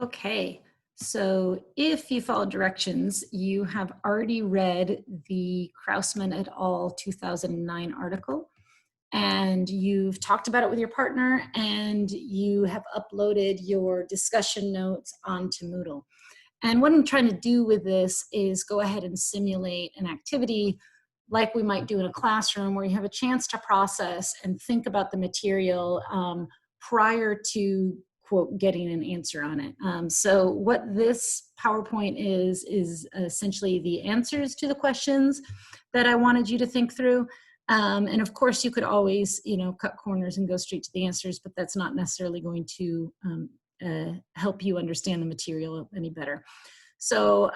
Okay, so if you follow directions, you have already read the Krausman et al. 2009 article, and you've talked about it with your partner, and you have uploaded your discussion notes onto Moodle. And what I'm trying to do with this is go ahead and simulate an activity like we might do in a classroom where you have a chance to process and think about the material prior to quote getting an answer on it. So what this PowerPoint is essentially the answers to the questions that I wanted you to think through. And of course you could always, cut corners and go straight to the answers, but that's not necessarily going to help you understand the material any better. So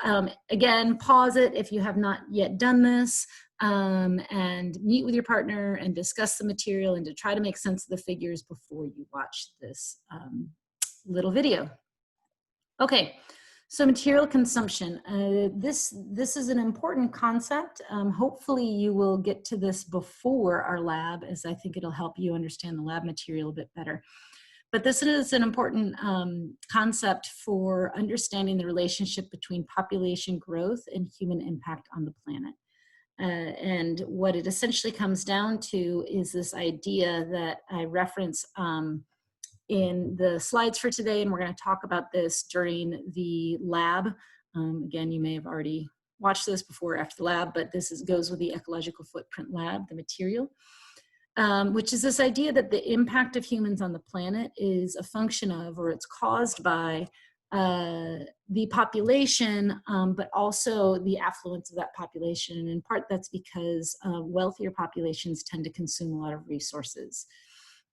again, pause it if you have not yet done this, and meet with your partner and discuss the material and to try to make sense of the figures before you watch this little video. Okay, so material consumption. This is an important concept. Hopefully you will get to this before our lab, as I think it'll help you understand the lab material a bit better. But this is an important concept for understanding the relationship between population growth and human impact on the planet. And what it essentially comes down to is this idea that I reference in the slides for today, and we're going to talk about this during the lab. Again, you may have already watched this before or after the lab, but this goes with the ecological footprint lab, the material. Which is this idea that the impact of humans on the planet is a function of, or it's caused by, the population, but also the affluence of that population. And in part, that's because wealthier populations tend to consume a lot of resources.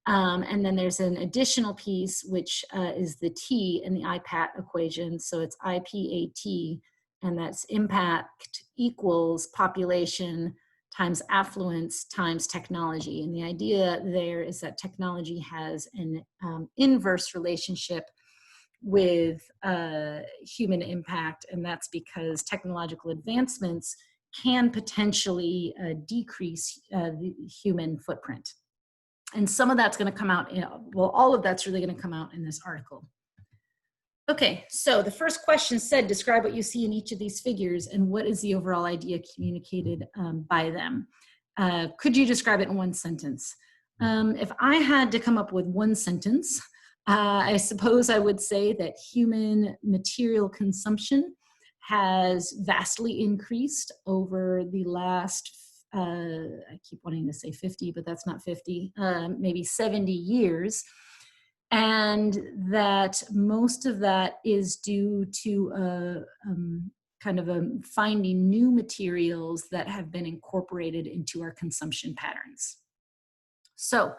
And then there's an additional piece, which is the T in the IPAT equation. So it's IPAT, and that's impact equals population times affluence times technology. And the idea there is that technology has an inverse relationship with human impact, and that's because technological advancements can potentially decrease the human footprint. And some of that's going to come out, well, all of that's really going to come out in this article. Okay, so the first question said, describe what you see in each of these figures and what is the overall idea communicated by them. Could you describe it in one sentence? If I had to come up with one sentence, I suppose I would say that human material consumption has vastly increased over the last, I keep wanting to say 50, but that's not 50, maybe 70 years. And that most of that is due to finding new materials that have been incorporated into our consumption patterns. So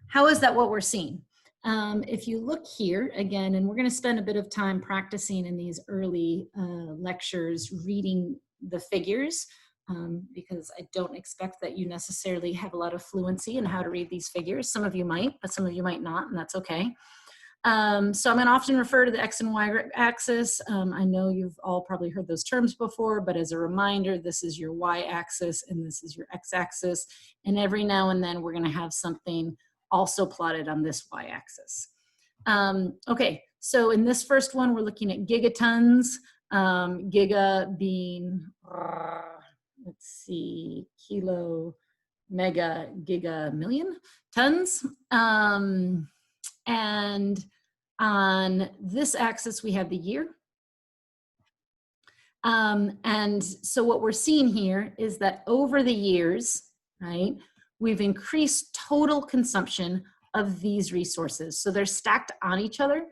how is that what we're seeing? If you look here again, and we're going to spend a bit of time practicing in these early lectures reading the figures, because I don't expect that you necessarily have a lot of fluency in how to read these figures. Some of you might, but some of you might not, and that's okay. So I'm going to often refer to the X and Y axis. I know you've all probably heard those terms before, but as a reminder, this is your Y axis and this is your X axis. And every now and then we're going to have something also plotted on this Y axis. Okay, so in this first one, we're looking at gigatons, giga being, let's see, kilo, mega, giga, million tons. And on this axis, we have the year. And so what we're seeing here is that over the years, right, we've increased total consumption of these resources. So they're stacked on each other,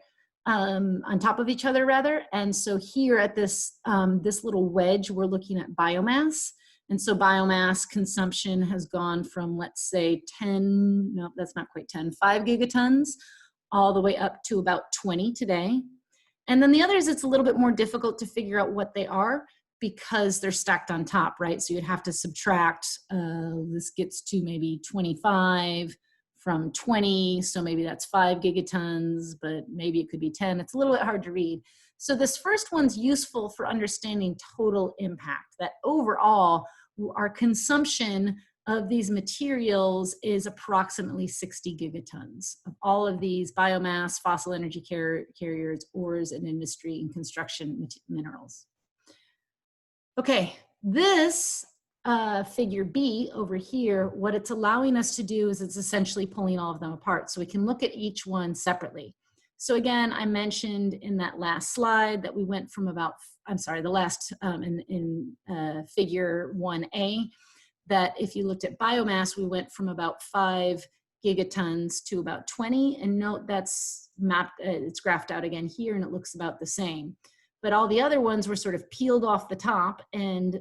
on top of each other rather. And so here at this, this little wedge, we're looking at biomass. And so biomass consumption has gone from, let's say 10, no, that's not quite 10, 5 gigatons, all the way up to about 20 today. And then the others, it's a little bit more difficult to figure out what they are because they're stacked on top, right? So you'd have to subtract, this gets to maybe 25 from 20, so maybe that's 5 gigatons, but maybe it could be 10. It's a little bit hard to read. So this first one's useful for understanding total impact, that overall our consumption of these materials is approximately 60 gigatons of all of these biomass, fossil energy carriers, ores, and industry and construction minerals. Okay, this figure B over here, what it's allowing us to do is it's essentially pulling all of them apart. So we can look at each one separately. So again, I mentioned in that last slide that we went from about, I'm sorry, the last in figure 1A, that if you looked at biomass, we went from about 5 gigatons to about 20. And note that's mapped, it's graphed out again here, and it looks about the same. But all the other ones were sort of peeled off the top and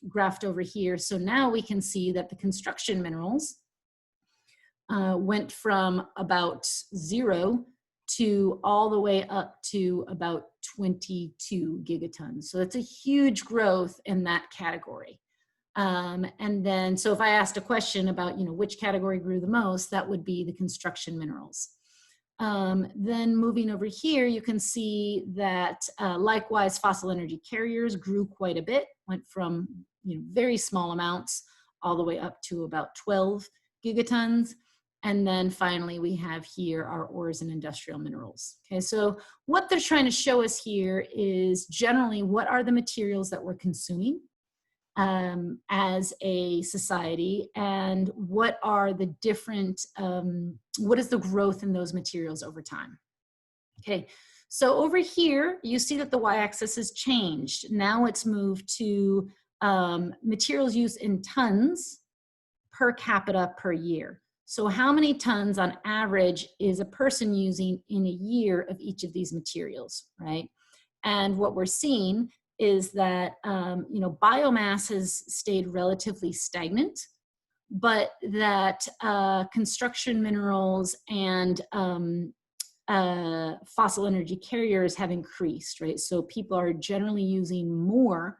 graphed over here. So now we can see that the construction minerals went from about 0 to all the way up to about 22 gigatons. So that's a huge growth in that category. And then, so if I asked a question about, which category grew the most, that would be the construction minerals. Then moving over here, you can see that likewise, fossil energy carriers grew quite a bit, went from very small amounts all the way up to about 12 gigatons. And then finally, we have here our ores and industrial minerals. Okay, so what they're trying to show us here is generally what are the materials that we're consuming as a society, and what are the different, what is the growth in those materials over time? Okay, so over here, you see that the y-axis has changed. Now it's moved to materials used in tons per capita per year. So how many tons on average is a person using in a year of each of these materials, right? And what we're seeing is that, biomass has stayed relatively stagnant, but that construction minerals and fossil energy carriers have increased, right? So people are generally using more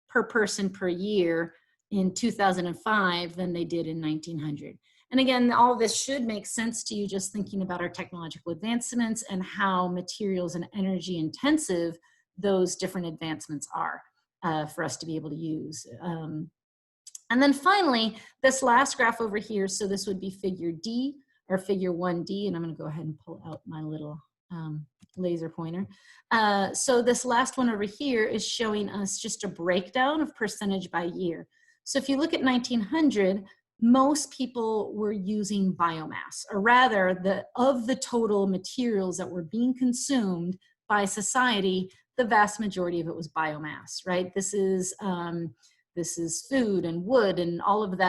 per person per year in 2005 than they did in 1900. And again, all of this should make sense to you just thinking about our technological advancements and how materials and energy intensive those different advancements are for us to be able to use. And then finally, this last graph over here, so this would be figure D or figure 1D, and I'm gonna go ahead and pull out my little laser pointer. So this last one over here is showing us just a breakdown of percentage by year. So if you look at 1900, most people were using biomass, or rather, of the total materials that were being consumed by society, the vast majority of it was biomass, right? This is food and wood and all of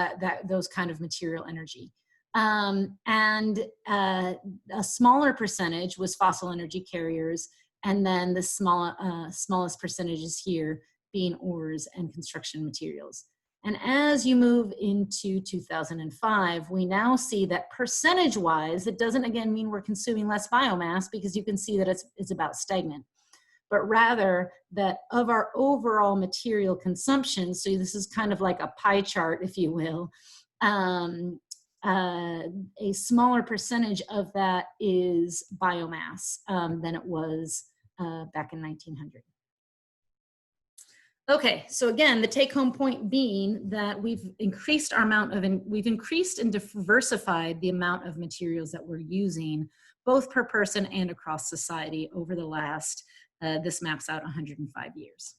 those kind of material energy. And a smaller percentage was fossil energy carriers, and then the smallest percentages here being ores and construction materials. And as you move into 2005, we now see that percentage-wise, it doesn't again mean we're consuming less biomass, because you can see that it's about stagnant, but rather that of our overall material consumption, so this is kind of like a pie chart, if you will, a smaller percentage of that is biomass than it was back in 1900. Okay, so again, the take-home point being that we've increased our amount of, we've increased and diversified the amount of materials that we're using, both per person and across society over the last, this maps out 105 years.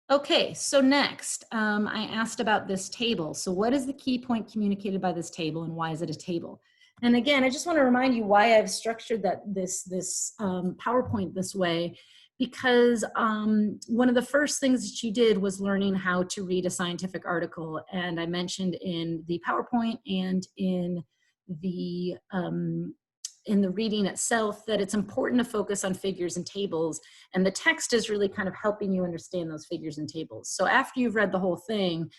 Okay, so next, I asked about this table. So what is the key point communicated by this table, and why is it a table? And again, I just want to remind you why I've structured this PowerPoint this way, because one of the first things that you did was learning how to read a scientific article. And I mentioned in the PowerPoint and in the reading itself that it's important to focus on figures and tables, and the text is really kind of helping you understand those figures and tables. So after you've read the whole thing,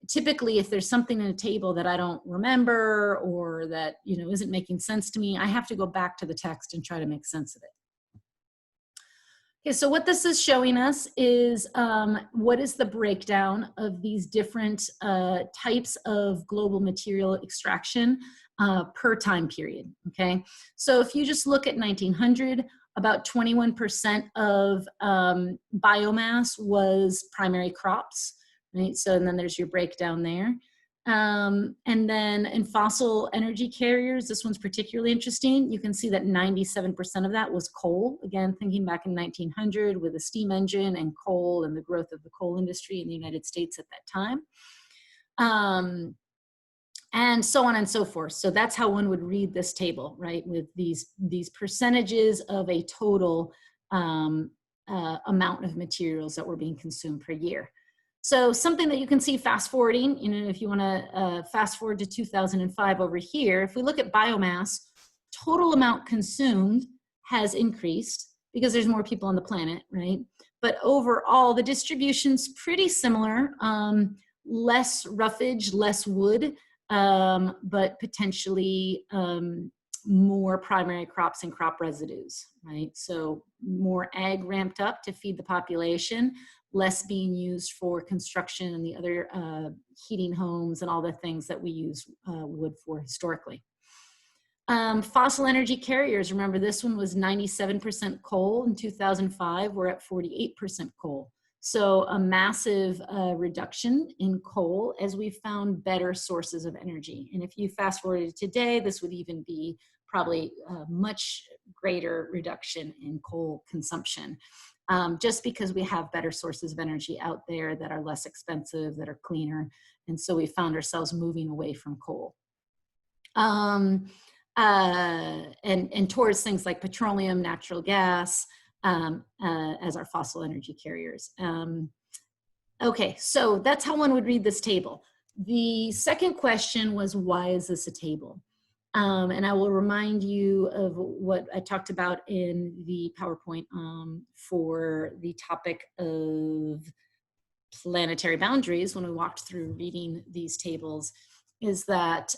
typically if there's something in a table that I don't remember or that isn't making sense to me, I have to go back to the text and try to make sense of it. Okay, so what this is showing us is what is the breakdown of these different types of global material extraction per time period, okay? So if you just look at 1900, about 21% of biomass was primary crops, right? So, and then there's your breakdown there. And then in fossil energy carriers, this one's particularly interesting. You can see that 97% of that was coal. Again, thinking back in 1900 with a steam engine and coal and the growth of the coal industry in the United States at that time. And so on and so forth. So that's how one would read this table, right? With these percentages of a total amount of materials that were being consumed per year. So something that you can see fast forwarding, you know, if you want to fast forward to 2005 over here, if we look at biomass, total amount consumed has increased because there's more people on the planet, right? But overall, the distribution's pretty similar. Less roughage, less wood, but potentially more primary crops and crop residues, right? So more ag ramped up to feed the population, less being used for construction and the other heating homes and all the things that we use wood for historically. Fossil energy carriers, remember this one was 97% coal in 2005, we're at 48% coal. So a massive reduction in coal as we found better sources of energy. And if you fast forward to today, this would even be probably a much greater reduction in coal consumption, just because we have better sources of energy out there that are less expensive, that are cleaner. And so we found ourselves moving away from coal. And towards things like petroleum, natural gas, as our fossil energy carriers. Okay, so that's how one would read this table. The second question was, why is this a table? And I will remind you of what I talked about in the PowerPoint for the topic of planetary boundaries when we walked through reading these tables, is that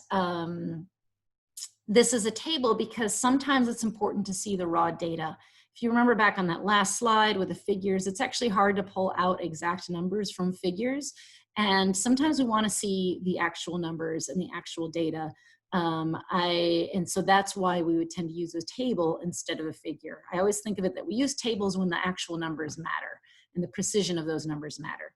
this is a table because sometimes it's important to see the raw data. If you remember back on that last slide with the figures, it's actually hard to pull out exact numbers from figures. And sometimes we want to see the actual numbers and the actual data. And so that's why we would tend to use a table instead of a figure. I always think of it that we use tables when the actual numbers matter and the precision of those numbers matter.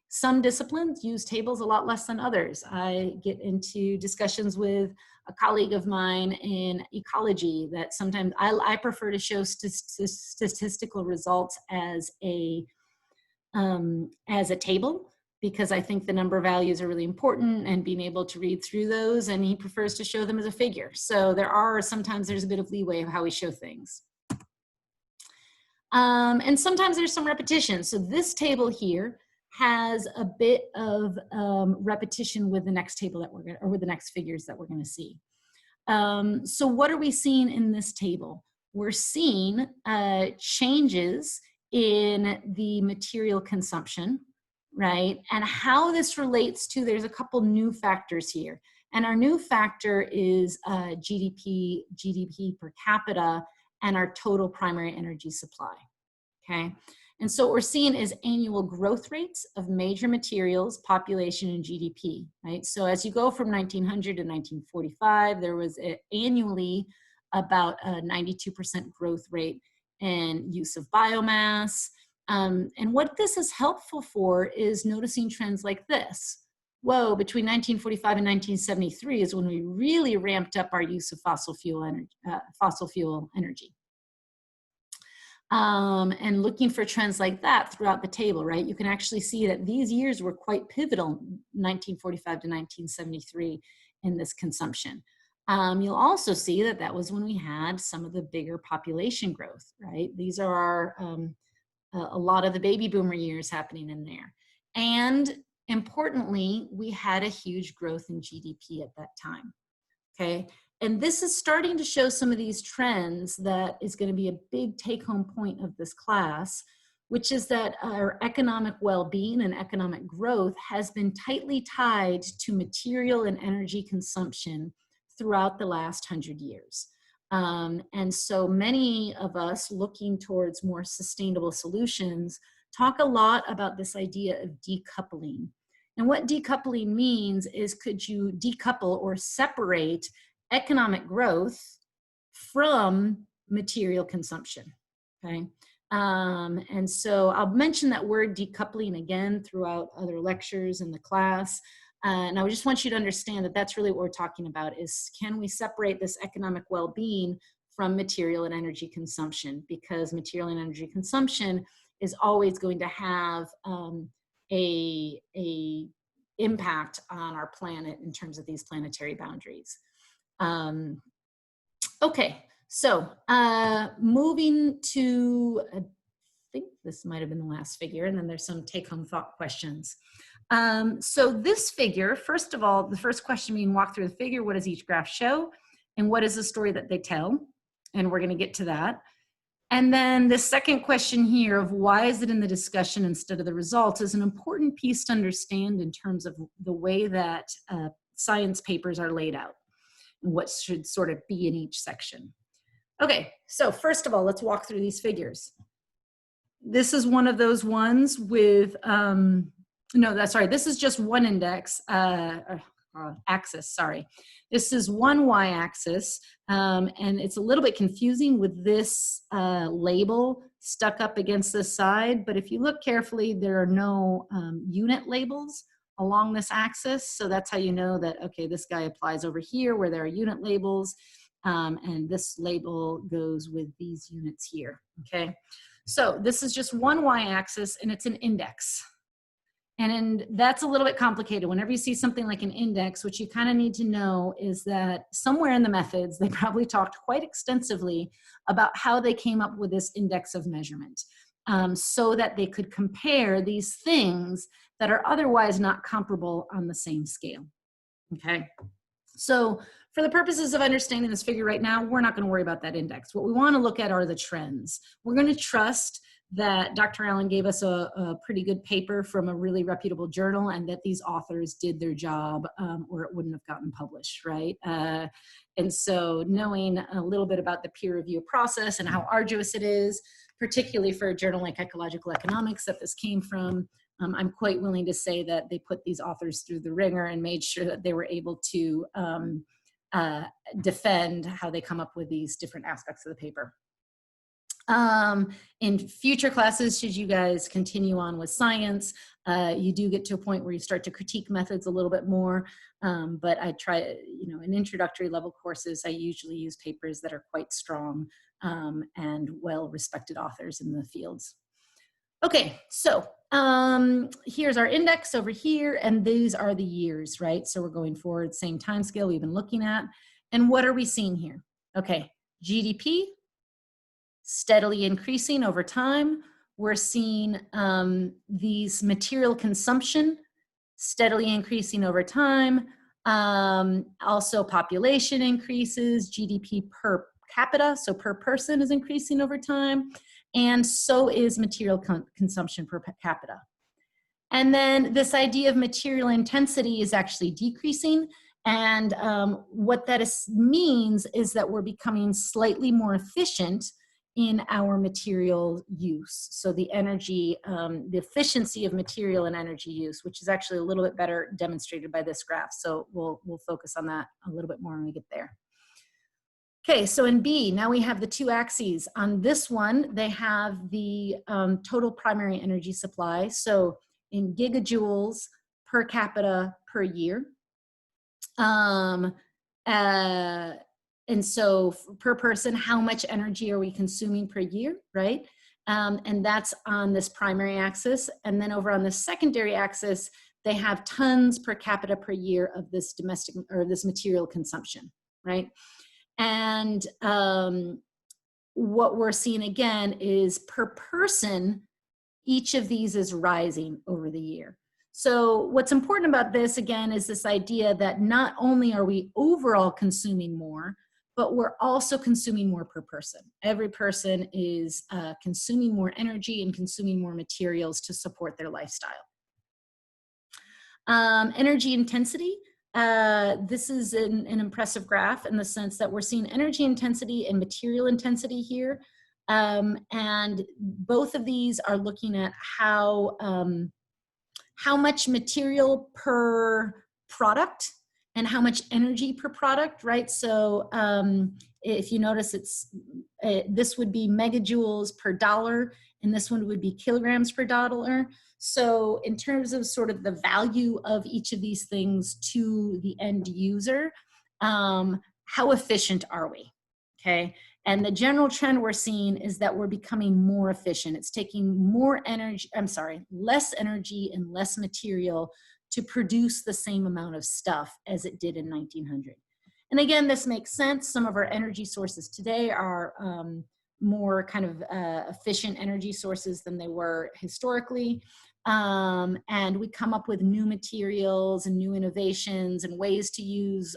Some disciplines use tables a lot less than others. I get into discussions with a colleague of mine in ecology that sometimes I prefer to show statistical results as a table, because I think the number values are really important and being able to read through those, and he prefers to show them as a figure. So sometimes there's a bit of leeway of how we show things. And sometimes there's some repetition. So this table here has a bit of repetition with the next table that or with the next figures that we're gonna see. So what are we seeing in this table? We're seeing changes in the material consumption, right? And how this relates to, there's a couple new factors here. And our new factor is GDP per capita, and our total primary energy supply, okay? And so what we're seeing is annual growth rates of major materials, population, and GDP, right? So as you go from 1900 to 1945, there was annually about a 92% growth rate in use of biomass. And what this is helpful for is noticing trends like this. Whoa, between 1945 and 1973 is when we really ramped up our use of fossil fuel energy. And looking for trends like that throughout the table, right? You can actually see that these years were quite pivotal, 1945 to 1973, in this consumption. You'll also see that that was when we had some of the bigger population growth, right? These are a lot of the baby boomer years happening in there. And importantly, we had a huge growth in GDP at that time, okay? And this is starting to show some of these trends that is going to be a big take-home point of this class, which is that our economic well-being and economic growth has been tightly tied to material and energy consumption throughout the last 100 years. And so many of us looking towards more sustainable solutions talk a lot about this idea of decoupling. And what decoupling means is, could you decouple or separate economic growth from material consumption, okay? And so I'll mention that word decoupling again throughout other lectures in the class. And I just want you to understand that that's really what we're talking about is, can we separate this economic well-being from material and energy consumption? Because material and energy consumption is always going to have a impact on our planet in terms of these planetary boundaries. Okay, so moving to, I think this might have been the last figure, and then there's some take-home thought questions. So this figure, first of all, the first question being walk through the figure, what does each graph show? And what is the story that they tell? And we're gonna get to that. And then the second question here of why is it in the discussion instead of the results is an important piece to understand in terms of the way that science papers are laid out and what should sort of be in each section. Okay, so first of all, let's walk through these figures. This is one of those ones with, this is just one index, axis, sorry. This is one y-axis, and it's a little bit confusing with this label stuck up against this side, but if you look carefully, there are no unit labels along this axis, so that's how you know that, okay, this guy applies over here where there are unit labels, and this label goes with these units here, okay? So this is just one y-axis, and it's an index. And that's a little bit complicated. Whenever you see something like an index, what you kind of need to know is that somewhere in the methods, they probably talked quite extensively about how they came up with this index of measurement, so that they could compare these things that are otherwise not comparable on the same scale, okay? So for the purposes of understanding this figure right now, we're not going to worry about that index. What we want to look at are the trends. We're going to trust that Dr. Allen gave us a pretty good paper from a really reputable journal and that these authors did their job, or it wouldn't have gotten published, right? And so knowing a little bit about the peer review process and how arduous it is, particularly for a journal like Ecological Economics that this came from, I'm quite willing to say that they put these authors through the ringer and made sure that they were able to defend how they come up with these different aspects of the paper. In future classes, should you guys continue on with science, you do get to a point where you start to critique methods a little bit more, but I try, in introductory level courses, I usually use papers that are quite strong and well-respected authors in the fields. Okay, so here's our index over here, and these are the years, right? So we're going forward, same time scale we've been looking at. And what are we seeing here? Okay, GDP, steadily increasing over time. We're seeing these material consumption steadily increasing over time. Also population increases, GDP per capita, so per person is increasing over time. And so is material consumption per capita. And then this idea of material intensity is actually decreasing. And what that means is that we're becoming slightly more efficient in our material use. So the energy, the efficiency of material and energy use, which is actually a little bit better demonstrated by this graph. So we'll focus on that a little bit more when we get there. Okay, so in B, now we have the two axes. On this one, they have the total primary energy supply. So in gigajoules per capita per year. And so per person, how much energy are we consuming per year, right? And that's on this primary axis. And then over on the secondary axis, they have tons per capita per year of this domestic or this material consumption, right? And what we're seeing again is per person, each of these is rising over the year. So what's important about this again is this idea that not only are we overall consuming more, but we're also consuming more per person. Every person is consuming more energy and consuming more materials to support their lifestyle. Energy intensity. This is an impressive graph in the sense that we're seeing energy intensity and material intensity here. And both of these are looking at how much material per product and how much energy per product, right? So if you notice, it's this would be megajoules per dollar, and this one would be kilograms per dollar. So in terms of sort of the value of each of these things to the end user, how efficient are we? Okay. And the general trend we're seeing is that we're becoming more efficient. It's taking more energy, less energy and less material to produce the same amount of stuff as it did in 1900. And again, this makes sense. Some of our energy sources today are more kind of efficient energy sources than they were historically. And we come up with new materials and new innovations and ways to use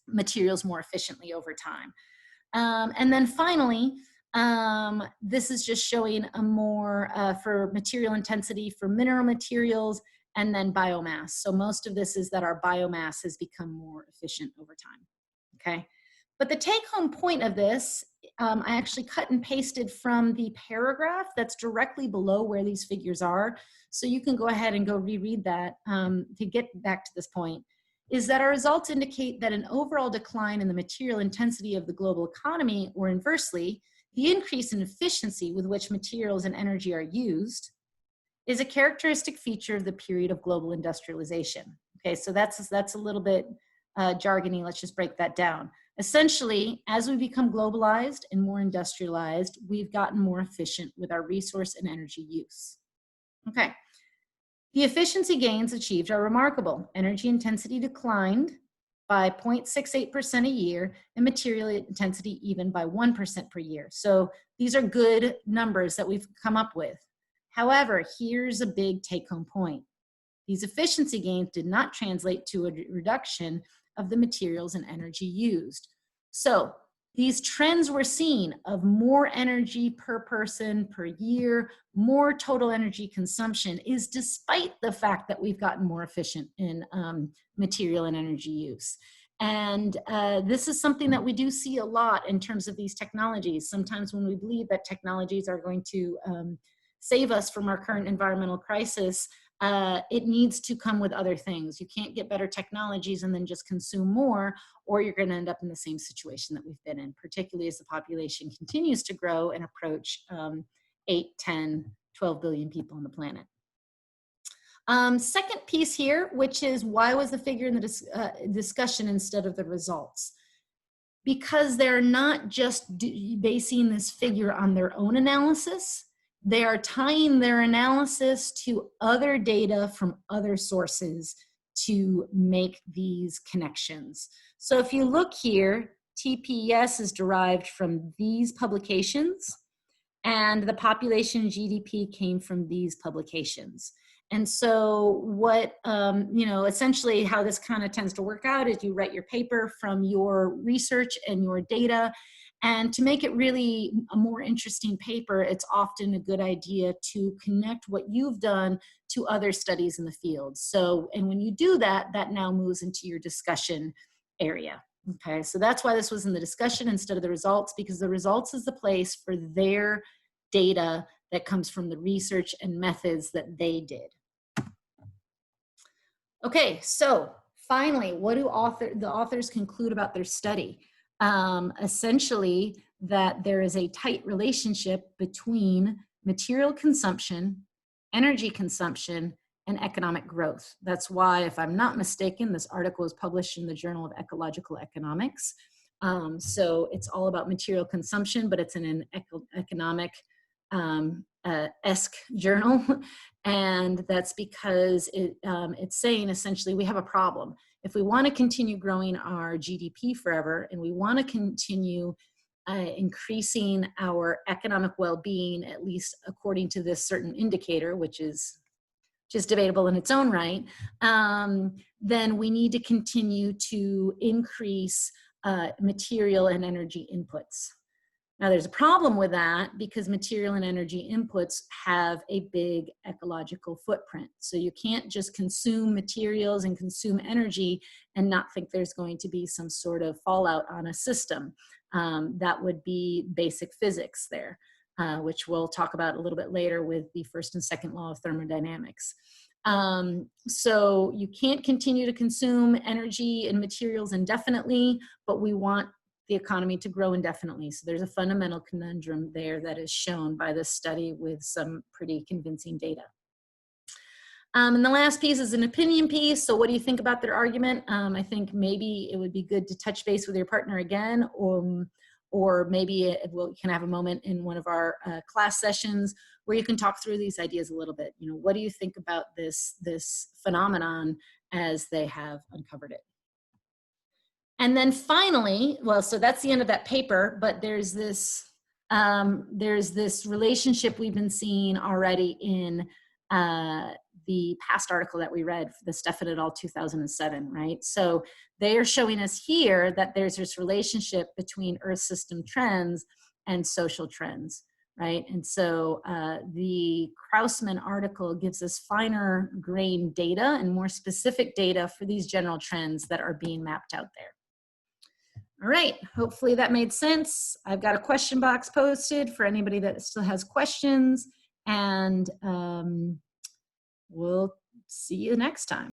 materials more efficiently over time. And then finally, this is just showing a more for material intensity for mineral materials and then biomass. So most of this is that our biomass has become more efficient over time, okay? But the take-home point of this, I actually cut and pasted from the paragraph that's directly below where these figures are. So you can go ahead and go reread that to get back to this point, is that our results indicate that an overall decline in the material intensity of the global economy, or inversely, the increase in efficiency with which materials and energy are used, is a characteristic feature of the period of global industrialization. Okay, so that's a little bit jargony. Let's just break that down. Essentially, as we become globalized and more industrialized, we've gotten more efficient with our resource and energy use. Okay, the efficiency gains achieved are remarkable. Energy intensity declined by 0.68% a year, and material intensity even by 1% per year. So these are good numbers that we've come up with. However, here's a big take-home point. These efficiency gains did not translate to a reduction of the materials and energy used. So these trends we're seeing of more energy per person per year, more total energy consumption, is despite the fact that we've gotten more efficient in material and energy use. And this is something that we do see a lot in terms of these technologies. Sometimes when we believe that technologies are going to save us from our current environmental crisis, it needs to come with other things. You can't get better technologies and then just consume more, or you're going to end up in the same situation that we've been in, particularly as the population continues to grow and approach 8, 10, 12 billion people on the planet. Second piece here, which is why was the figure in the discussion instead of the results? Because they're not just basing this figure on their own analysis. They are tying their analysis to other data from other sources to make these connections. So if you look here, TPS is derived from these publications, and the population GDP came from these publications. And so what, essentially how this kind of tends to work out is you write your paper from your research and your data. And to make it really a more interesting paper, it's often a good idea to connect what you've done to other studies in the field. So, and when you do that, that now moves into your discussion area. Okay, so that's why this was in the discussion instead of the results, because the results is the place for their data that comes from the research and methods that they did. Okay, so finally, what do the authors conclude about their study? Essentially, that there is a tight relationship between material consumption, energy consumption, and economic growth. That's why, if I'm not mistaken, this article was published in the Journal of Ecological Economics. So it's all about material consumption, but it's in an economic esque journal. And that's because it's saying essentially we have a problem. If we want to continue growing our GDP forever, and we want to continue increasing our economic well-being, at least according to this certain indicator, which is just debatable in its own right, then we need to continue to increase material and energy inputs. Now, there's a problem with that because material and energy inputs have a big ecological footprint. So you can't just consume materials and consume energy and not think there's going to be some sort of fallout on a system. That would be basic physics there, which we'll talk about a little bit later with the first and second law of thermodynamics. So you can't continue to consume energy and materials indefinitely, but we want the economy to grow indefinitely. So there's a fundamental conundrum there that is shown by this study with some pretty convincing data. And the last piece is an opinion piece. So what do you think about their argument? I think maybe it would be good to touch base with your partner again, or maybe we can have a moment in one of our class sessions where you can talk through these ideas a little bit. You know, what do you think about this phenomenon as they have uncovered it? And then finally, well, so that's the end of that paper, but there's this relationship we've been seeing already in the past article that we read, the Stefan et al. 2007, right? So they are showing us here that there's this relationship between Earth system trends and social trends, right? And so the Krausman article gives us finer grained data and more specific data for these general trends that are being mapped out there. All right, hopefully that made sense. I've got a question box posted for anybody that still has questions, and we'll see you next time.